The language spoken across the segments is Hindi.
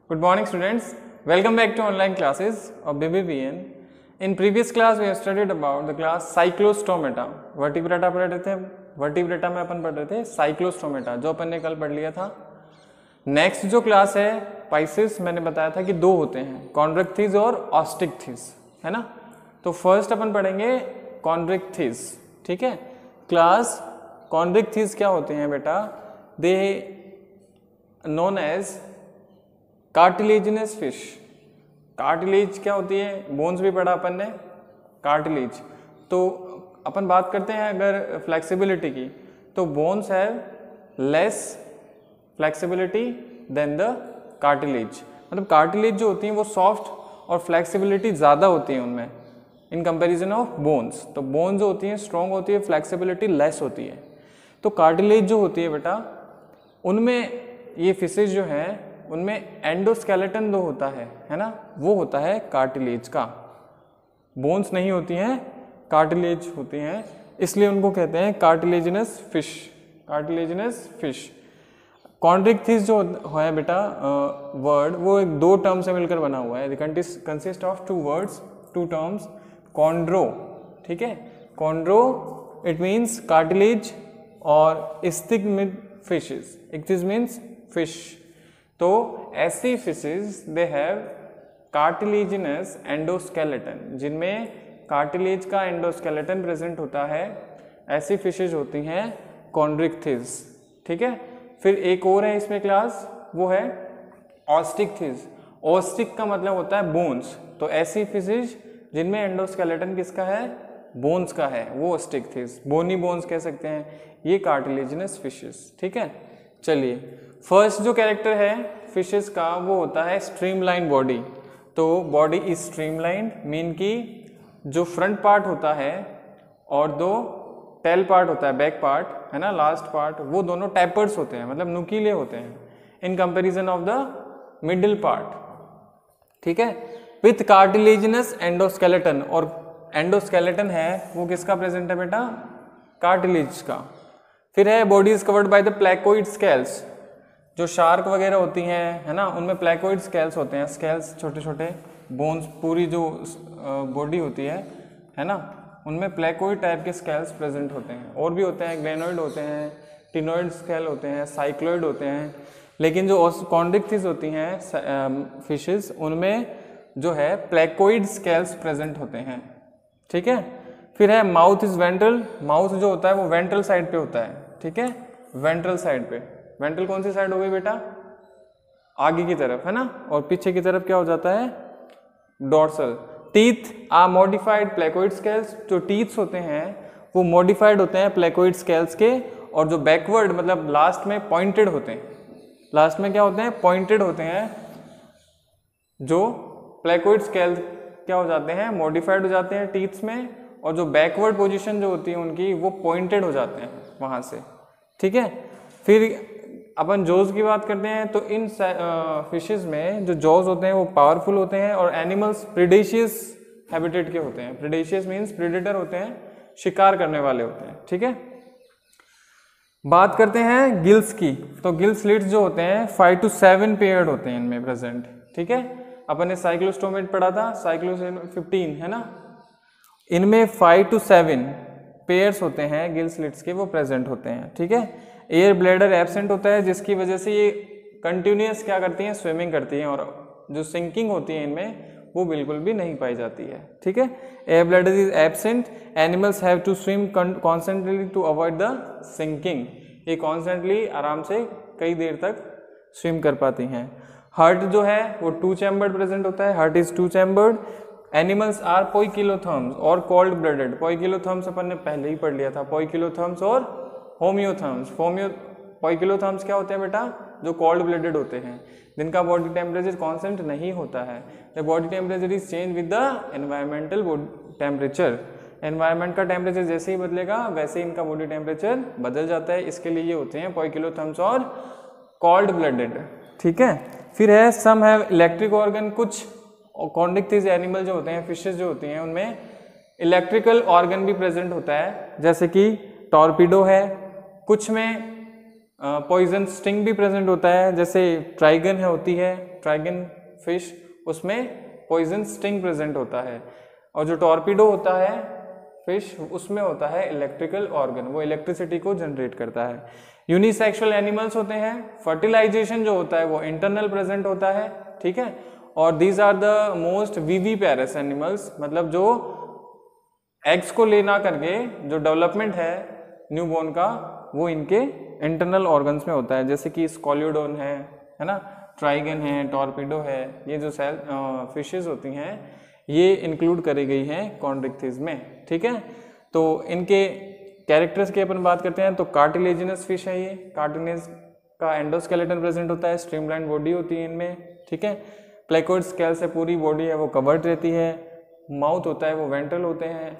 Good morning students, welcome back to online classes of BBBN. In previous class we have studied about the class Cyclostomata. Vertebrata पढ़ रहे थे, vertebrata में अपन पढ़ रहे थे Cyclostomata जो अपन ने कल पढ़ लिया था. नेक्स्ट जो क्लास है पाइसेस, मैंने बताया था कि दो होते हैं, कॉन्ड्रिक्थिस और ऑस्टिक्थिस, है ना. तो फर्स्ट अपन पढ़ेंगे कॉन्ड्रिक्थिस, ठीक है. क्लास कॉन्ड्रिक्थिस क्या होते हैं बेटा, they known as cartilaginous fish. Cartilage क्या होती है, बोन्स भी पढ़ा अपन ने, कार्टिलेज. तो अपन बात करते हैं अगर फ्लेक्सिबिलिटी की, तो bones have less flexibility than the cartilage. मतलब कार्टिलेज जो होती है वो सॉफ्ट और फ्लेक्सिबिलिटी ज़्यादा होती है उनमें इन कंपैरिजन ऑफ बोन्स. तो बोन्स जो होती हैं स्ट्रॉन्ग होती है, फ्लेक्सिबिलिटी लेस होती है. तो कार्टिलेज जो होती है बेटा, उनमें ये फिशेज जो हैं उनमें एंडोस्केलेटन जो होता है ना, वो होता है कार्टिलेज का. बोन्स नहीं होती हैं, कार्टिलेज होती हैं, इसलिए उनको कहते हैं cartilaginous fish. Cartilaginous fish. Chondrichthyes जो है बेटा वर्ड, वो एक दो टर्म से मिलकर बना हुआ है. Consist of two words, two terms. Chondro, ठीक है, कॉन्ड्रो इट मीन्स कार्टिलेज और इस्थिग्मिड फिशेस. Ichthys means fish. तो ऐसी fishes they have cartilaginous endoskeleton, जिनमें कार्टिलेज का एंडोस्केलेटन प्रेजेंट होता है, ऐसी फिशेज होती हैं कॉन्ड्रिक्थिस, ठीक है. फिर एक और है इसमें क्लास, वो है ऑस्टिक्थिस. ऑस्टिक का मतलब होता है बोन्स. तो ऐसी फिशेज जिनमें एंडोस्केलेटन किसका है, बोन्स का है, वो ऑस्टिक्थिस. बोनी बोन्स कह सकते हैं, ये कार्टिलेजिनस फिशेस, ठीक है. चलिए, फर्स्ट जो कैरेक्टर है फिशेस का वो होता है स्ट्रीमलाइन बॉडी. तो बॉडी इज स्ट्रीमलाइन, मीन की जो फ्रंट पार्ट होता है और दो टेल पार्ट होता है, बैक पार्ट है ना, लास्ट पार्ट, वो दोनों टैपर्स होते हैं, मतलब नुकीले होते हैं in comparison of the middle part, ठीक है. विथ कार्टिलेजिनस एंडोस्केलेटन, और एंडोस्केलेटन है वो किसका प्रेजेंट है बेटा, कार्टिलेज का. फिर है body is covered by the placoid scales. जो शार्क वगैरह होती हैं है ना, उनमें प्लेकोइड स्केल्स होते हैं. स्केल्स छोटे छोटे बोन्स, पूरी जो बॉडी होती है ना, उनमें प्लेकोइड टाइप के स्केल्स प्रेजेंट होते हैं. और भी होते हैं, ग्रेनोइड होते हैं, टिनोइड स्केल होते हैं, साइक्लोइड होते हैं. लेकिन जो कॉन्ड्रिक्थिस होती हैं फिशेस, उनमें जो है प्लेकोइड स्केल्स प्रेजेंट होते हैं, ठीक है. फिर है माउथ इज वेंट्रल. माउथ जो होता है वो वेंट्रल साइड पे होता है, ठीक है, वेंट्रल साइड पे. वेंट्रल कौन सी साइड हो गई बेटा, आगे की तरफ, है ना. और पीछे की तरफ क्या हो जाता है, dorsal. Teeth are modified placoid scales. जो टीथ्स होते हैं वो मॉडिफाइड होते हैं प्लेकोइड स्केल्स के, और जो बैकवर्ड मतलब लास्ट में पॉइंटेड होते हैं. लास्ट में क्या होते हैं, पॉइंटेड होते हैं. जो प्लेकोइड स्केल क्या हो जाते हैं, मॉडिफाइड हो जाते हैं टीथ्स में, और जो बैकवर्ड पोजीशन जो होती है उनकी, वो पॉइंटेड हो जाते हैं वहां से, ठीक है. फिर अपन जॉज की बात करते हैं, तो इन फिशेस में जो जॉज होते हैं वो पावरफुल होते हैं, और एनिमल्स प्रीडेशियस हैबिटेट के होते हैं. प्रीडेशियस मीन्स प्रीडेटर होते हैं, शिकार करने वाले होते हैं, ठीक है. बात करते हैं गिल्स की. तो गिल स्लिट्स जो होते हैं 5 to 7 पेयर्ड होते हैं इनमें प्रेजेंट, ठीक है. अपन ने साइक्लोस्टोमेट पढ़ा था, साइक्लोस्टोमेट 15 है ना, इनमें 5 to 7 पेयर्स होते हैं गिल स्लिट्स के, वो प्रेजेंट होते हैं, ठीक है. एयर ब्लैडर एब्सेंट होता है, जिसकी वजह से ये कंटिन्यूअस क्या करती हैं, स्विमिंग करती हैं, और जो सिंकिंग होती है इनमें वो बिल्कुल भी नहीं पाई जाती है, ठीक है. Air bladder is absent. Animals have to swim constantly to avoid the sinking. ये कॉन्स्टेंटली आराम से कई देर तक स्विम कर पाती हैं. हार्ट जो है वो 2 चैम्बर्ड प्रेजेंट होता है. Heart is 2 chambered. Animals are poikilotherms और कोल्ड ब्लडेड. पोइकिलोथर्म्स अपन ने पहले ही पढ़ लिया था, पोइकिलोथर्म्स और होम्योथर्म्स. पोइकिलोथर्म्स क्या होते हैं बेटा, जो कोल्ड ब्लडेड होते हैं, जिनका बॉडी टेम्परेचर कांस्टेंट नहीं होता है. The body temperature is change with the environmental temperature. Environment का टेम्परेचर जैसे ही बदलेगा वैसे ही इनका बॉडी टेम्परेचर बदल जाता है. इसके लिए ये होते हैं पोइकिलोथर्म्स और कोल्ड ब्लडेड, ठीक है. फिर है सम हैव इलेक्ट्रिक ऑर्गन. कुछ कॉन्ड्रिक्थिस एनिमल जो होते हैं, फिशेस जो होती हैं, उनमें इलेक्ट्रिकल ऑर्गन भी प्रेजेंट होता है, जैसे कि टॉर्पीडो है. कुछ में पॉइजन स्टिंग भी प्रेजेंट होता है, जैसे ट्राइगन है होती है, ट्राइगन फिश, उसमें पॉइजन स्टिंग प्रेजेंट होता है। और जो टॉर्पीडो होता है फिश, उसमें होता है इलेक्ट्रिकल ऑर्गन, वो इलेक्ट्रिसिटी को जनरेट करता है। यूनिसेक्सुअल एनिमल्स होते हैं, फर्टिलाइजेशन जो होता है वो इंटरनल प्रेजेंट होता है, ठीक है। और these are the most viviparous animals, मतलब जो एग्स को लेना करके जो डेवलपमेंट है न्यूबॉर्न का, वो इनके इंटरनल ऑर्गन्स में होता है, जैसे कि स्कॉलियोडोन है ना, ट्राइगन है, टॉर्पीडो है, ये जो सेल फिशेस होती हैं ये इंक्लूड करी गई हैं कॉन्ड्रिक्थिस में, ठीक है। तो इनके कैरेक्टर्स की अपन बात करते हैं तो कार्टिलेजिनस फिश है ये, कार्टिलेज का एंडोस्केलेटन प्रेजेंट होता है, स्ट्रीमलाइन बॉडी होती है इनमें, ठीक है। प्लेकोइड स्केल से पूरी बॉडी है वो कवर्ड रहती है, माउथ होता है वो वेंट्रल होते हैं,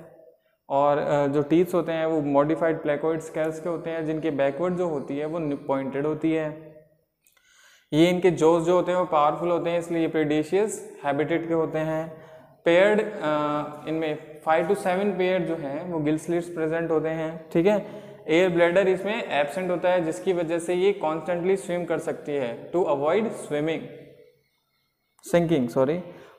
और जो टीथ्स होते हैं वो मॉडिफाइड प्लेकोइड स्केल्स के होते हैं, जिनके बैकवर्ड जो होती है वो पॉइंटेड होती है। ये इनके जोस जो होते हैं वो पावरफुल होते हैं, इसलिए ये प्रेडेशियस हैबिटेट के होते हैं। पेयर्ड इनमें 5 to 7 पेयर जो हैं वो गिल स्लिट्स प्रेजेंट होते हैं, ठीक है। एयर ब्लैडर इसमें एब्सेंट होता है, जिसकी वजह से ये कॉन्स्टेंटली स्विम कर सकती है टू अवॉइड सिंकिंग।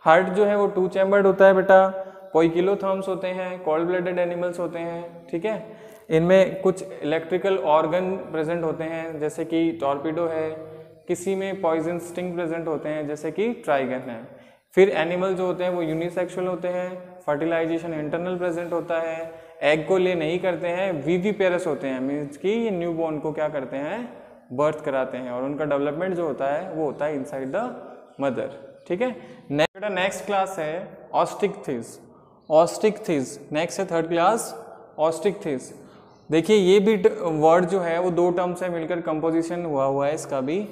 हार्ट जो है वो 2 चैम्बर्ड होता है बेटा, पोइकिलोथर्म्स होते हैं, कोल्ड ब्लडेड एनिमल्स होते हैं, ठीक है। इनमें कुछ इलेक्ट्रिकल ऑर्गन प्रेजेंट होते हैं, जैसे कि टॉर्पीडो है, किसी में पॉइजन स्टिंग प्रेजेंट होते हैं, जैसे कि ट्राइगन है। फिर एनिमल जो होते हैं वो यूनिसेक्सुअल होते हैं, फर्टिलाइजेशन इंटरनल प्रेजेंट होता है, एग को ले नहीं करते हैं, विविपेरस होते हैं, मीन्स कि ये न्यूबॉर्न को क्या करते हैं, बर्थ कराते हैं, और उनका डेवलपमेंट जो होता है वो होता है इनसाइड द मदर, ठीक है। नेक्स्ट क्लास है ऑस्टिक्थिस। ऑस्टिक्थिस नेक्स्ट है थर्ड क्लास ऑस्टिक्थिस। देखिए ये भी वर्ड जो है वो 2 टर्म से मिलकर कंपोजिशन हुआ है इसका भी,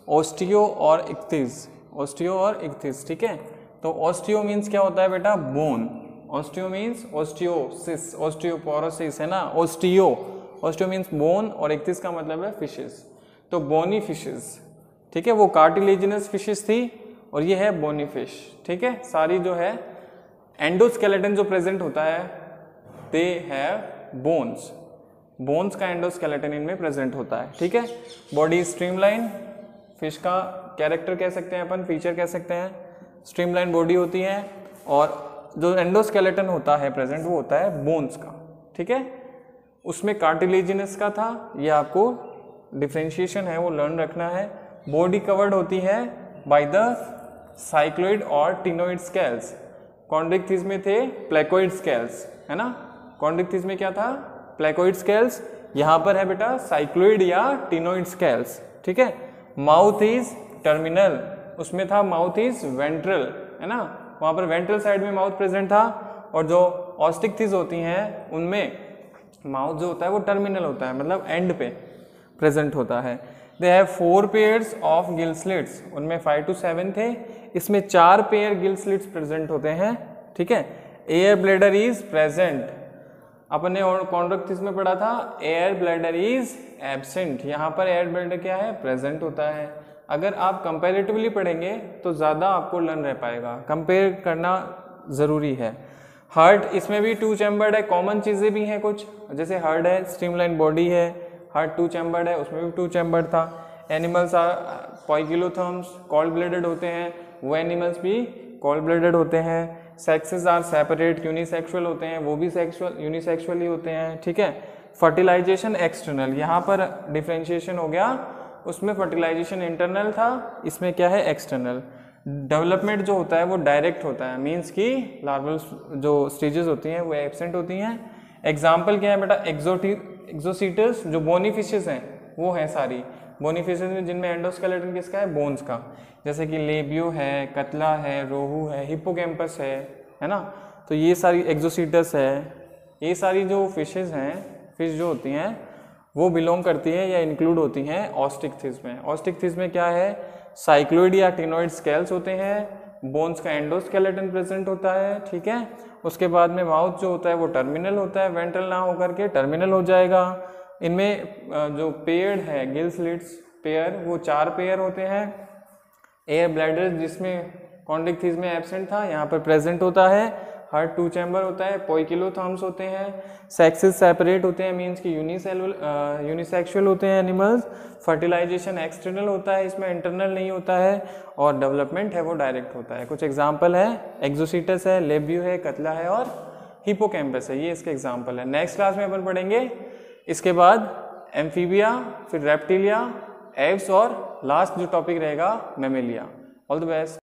ऑस्टियो और इक्थिस, ऑस्टियो और इक्थिस, ठीक है। तो ऑस्टियो मीन्स क्या होता है बेटा, बोन। ऑस्टियो मीन्स ऑस्टियोसिस, ऑस्टियोपोरोसिस है ना, ऑस्टियो, ऑस्टियो मीन्स बोन, और इक्थिस का मतलब है फिशेस। तो बोनी फिशेस, ठीक है, वो कार्टिलेजिनस फिशेस थी और ये है बोनी फिश, ठीक है। सारी जो है एंडोस्केलेटन जो प्रेजेंट होता है दे हैव बोन्स, बोन्स का एंडोस्केलेटन इनमें प्रेजेंट होता है, ठीक है। बॉडी स्ट्रीमलाइन, फिश का कैरेक्टर कह सकते हैं अपन, फीचर कह सकते हैं, स्ट्रीमलाइन बॉडी होती है, और जो एंडोस्केलेटन होता है प्रेजेंट वो होता है बोन्स का, ठीक है। उसमें कार्टिलेजिनस का था, ये आपको डिफ्रेंशिएशन है वो लर्न रखना है। बॉडी कवर्ड होती है बाय द साइक्लोइड और टिनोइड स्केल्स। कॉन्ड्रिक्थिस में थे प्लेकोइड स्केल्स, है ना, कॉन्ड्रिक्थिस में क्या था, प्लेकोइड स्केल्स, यहाँ पर है बेटा साइक्लोइड या टिनोइड स्केल्स, ठीक है। माउथ इज टर्मिनल, उसमें था माउथ इज वेंट्रल, है ना, वहाँ पर वेंट्रल साइड में माउथ प्रेजेंट था, और जो ऑस्टिक्थिस होती हैं उनमें माउथ जो होता है वो टर्मिनल होता है, मतलब एंड पे प्रेजेंट होता है। They have 4 pairs of gill slits, उनमें 5 to 7 थे, इसमें 4 पेयर गिल स्लिट्स प्रेजेंट होते हैं, ठीक है। एयर ब्लैडर इज प्रेजेंट, अपने कॉन्ड्रिक्थिस में पढ़ा था एयर ब्लैडर इज एब्सेंट, यहाँ पर एयर ब्लैडर क्या है, प्रेजेंट होता है। अगर आप कंपैरेटिवली पढ़ेंगे तो ज़्यादा आपको लर्न रह पाएगा, कंपेयर करना ज़रूरी है। हार्ट इसमें भी 2 चैम्बर्ड है, कॉमन चीज़ें भी हैं कुछ, जैसे हार्ट है, स्ट्रीमलाइन बॉडी है, हार्ट 2 चैम्बर्ड है, उसमें भी 2 चैम्बर्ड था। Animals are poikilotherms, cold blooded होते हैं, वो एनिमल्स भी कोल्ड ब्लडेड होते हैं। सेक्सेस आर सेपरेट, यूनिसेक्सुअल होते हैं, वो भी यूनिसेक्सुअल ही होते हैं, ठीक है। फर्टिलाइजेशन एक्सटर्नल, यहाँ पर डिफ्रेंशिएशन हो गया, उसमें फर्टिलाइजेशन इंटरनल था, इसमें क्या है एक्सटर्नल। डेवलपमेंट जो होता है वो डायरेक्ट होता है, मीन्स कि लार्वल जो स्टेजेस होती हैं वो एब्सेंट होती हैं। एग्जाम्पल क्या है बेटा, एक्सोसीटस जो बोनी फिशेस हैं वो हैं सारी, बोनी फिशेस में जिनमें एंडोस्केलेटन किसका है, बोन्स का, जैसे कि लेबियो है, कतला है, रोहू है, हिप्पोकैम्पस है ना। तो ये सारी एक्सोसीटस है, ये सारी जो फिशेस हैं, फिश जो होती हैं वो बिलोंग करती है या इंक्लूड होती हैं ऑस्टिक्थिस में। ऑस्टिक्थिस में क्या है, साइक्लोइड या टिनोइड स्केल्स होते हैं, बोन्स का एंडोस्केलेटन प्रेजेंट होता है, ठीक है। उसके बाद में माउथ जो होता है वो टर्मिनल होता है, वेंट्रल ना होकर के टर्मिनल हो जाएगा। इनमें जो पेयर है गिल स्लिट्स पेयर, वो 4 पेयर होते हैं। एयर ब्लैडर जिसमें कॉन्ड्रिक्थिस में एब्सेंट था, यहाँ पर प्रेजेंट होता है। हार्ट 2 चैम्बर होता है, पोइकिलोथर्म्स होते हैं, सेक्सेस सेपरेट होते हैं मीन्स कि यूनिसेक्सुअल होते हैं एनिमल्स, फर्टिलाइजेशन एक्सटर्नल होता है, इसमें इंटरनल नहीं होता है, और डेवलपमेंट है वो डायरेक्ट होता है। कुछ एग्जाम्पल है, एक्सोसीटस है, लेब्यू है, कतला है और हिपोकैम्पस है, ये इसके एग्जाम्पल है। नेक्स्ट क्लास में अपन पढ़ेंगे इसके बाद एम्फीबिया, फिर रेप्टिलिया, एव्स और लास्ट जो टॉपिक रहेगा मेमेलिया। All the best.